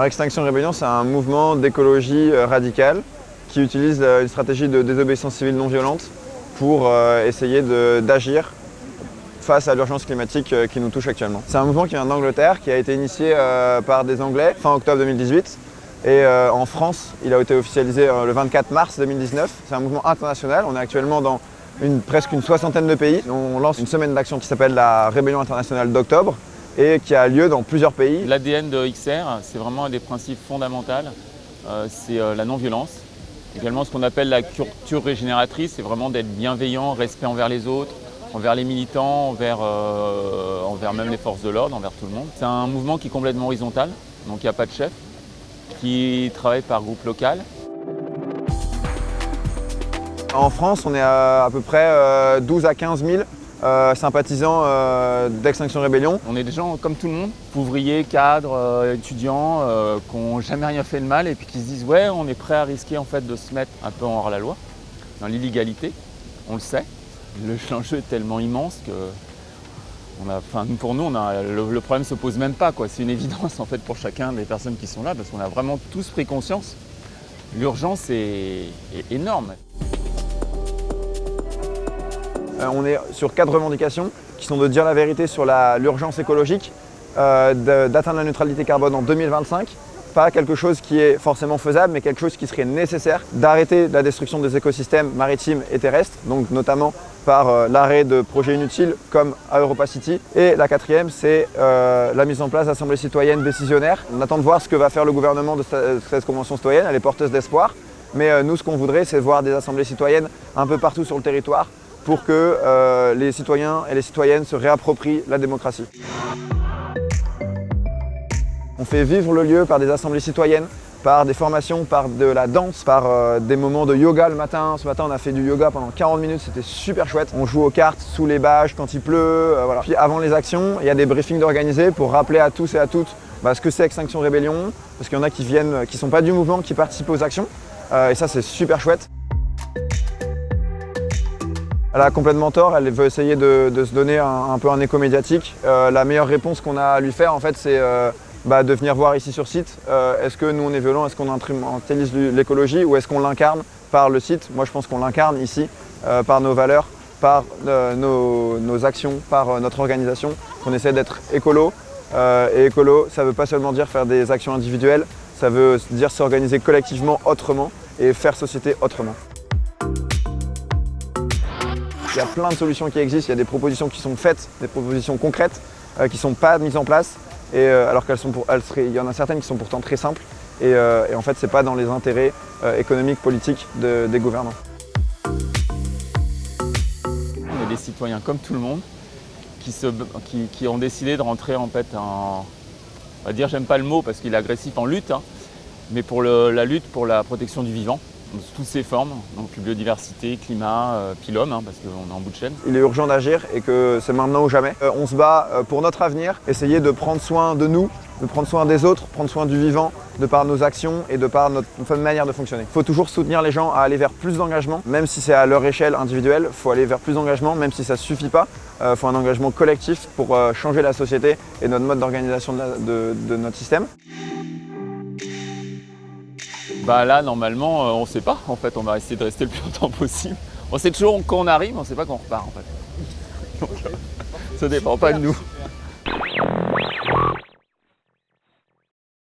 Alors Extinction Rebellion, c'est un mouvement d'écologie radicale qui utilise une stratégie de désobéissance civile non violente pour essayer d'agir face à l'urgence climatique qui nous touche actuellement. C'est un mouvement qui vient d'Angleterre, qui a été initié par des Anglais fin octobre 2018. Et en France, il a été officialisé le 24 mars 2019. C'est un mouvement international. On est actuellement dans presque une soixantaine de pays. On lance une semaine d'action qui s'appelle la Rébellion internationale d'octobre et qui a lieu dans plusieurs pays. L'ADN de XR, c'est vraiment un des principes fondamentaux, c'est la non-violence. Également ce qu'on appelle la culture régénératrice, c'est vraiment d'être bienveillant, respect envers les autres, envers les militants, envers même les forces de l'ordre, envers tout le monde. C'est un mouvement qui est complètement horizontal, donc il n'y a pas de chef, qui travaille par groupe local. En France, on est à peu près 12 à 15 000 sympathisants d'Extinction Rebellion. On est des gens comme tout le monde, ouvriers, cadres, étudiants, qui n'ont jamais rien fait de mal et puis qui se disent ouais, on est prêt à risquer en fait de se mettre un peu hors la loi, dans l'illégalité, on le sait. L'enjeu est tellement immense que pour nous, le problème ne se pose même pas, quoi. C'est une évidence en fait pour chacun des personnes qui sont là parce qu'on a vraiment tous pris conscience. L'urgence est énorme. On est sur 4 revendications qui sont de dire la vérité sur l'urgence écologique, d'atteindre la neutralité carbone en 2025, pas quelque chose qui est forcément faisable, mais quelque chose qui serait nécessaire, d'arrêter la destruction des écosystèmes maritimes et terrestres, donc notamment par l'arrêt de projets inutiles comme à Europa City. Et la 4e, c'est la mise en place d'assemblées citoyennes décisionnaires. On attend de voir ce que va faire le gouvernement de cette convention citoyenne, elle est porteuse d'espoir, mais nous, ce qu'on voudrait, c'est voir des assemblées citoyennes un peu partout sur le territoire, pour que les citoyens et les citoyennes se réapproprient la démocratie. On fait vivre le lieu par des assemblées citoyennes, par des formations, par de la danse, par des moments de yoga le matin. Ce matin, on a fait du yoga pendant 40 minutes, c'était super chouette. On joue aux cartes sous les bâches quand il pleut. Voilà. Puis avant les actions, il y a des briefings d'organisés pour rappeler à tous et à toutes ce que c'est Extinction Rebellion, parce qu'il y en a qui viennent, qui ne sont pas du mouvement, qui participent aux actions. Et ça, c'est super chouette. Elle a complètement tort, elle veut essayer de se donner un peu un écho médiatique. La meilleure réponse qu'on a à lui faire, en fait, c'est de venir voir ici sur site. Est-ce que nous, on est violent, est-ce qu'on instrumentalise l'écologie ou est-ce qu'on l'incarne par le site? Moi, je pense qu'on l'incarne ici, par nos valeurs, par nos actions, par notre organisation, qu'on essaie d'être écolo. Et écolo, ça ne veut pas seulement dire faire des actions individuelles, ça veut dire s'organiser collectivement autrement et faire société autrement. Il y a plein de solutions qui existent, il y a des propositions qui sont faites, des propositions concrètes qui ne sont pas mises en place, alors il y en a certaines qui sont pourtant très simples et en fait ce n'est pas dans les intérêts économiques, politiques des gouvernants. On est des citoyens comme tout le monde qui ont décidé de rentrer en fait on va dire, j'aime pas le mot parce qu'il est agressif, en lutte, mais pour la lutte pour la protection du vivant. Sous toutes ses formes, donc biodiversité, climat, puis l'homme, parce qu'on est en bout de chaîne. Il est urgent d'agir et que c'est maintenant ou jamais. On se bat pour notre avenir, essayer de prendre soin de nous, de prendre soin des autres, prendre soin du vivant, de par nos actions et de par notre manière de fonctionner. Il faut toujours soutenir les gens à aller vers plus d'engagement, même si c'est à leur échelle individuelle, il faut aller vers plus d'engagement, même si ça ne suffit pas. Il faut un engagement collectif pour changer la société et notre mode d'organisation de notre système. Là, normalement, on ne sait pas. En fait, on va essayer de rester le plus longtemps possible. On sait toujours quand on arrive, on ne sait pas quand on repart. En fait. Donc, ça ne dépend pas de nous.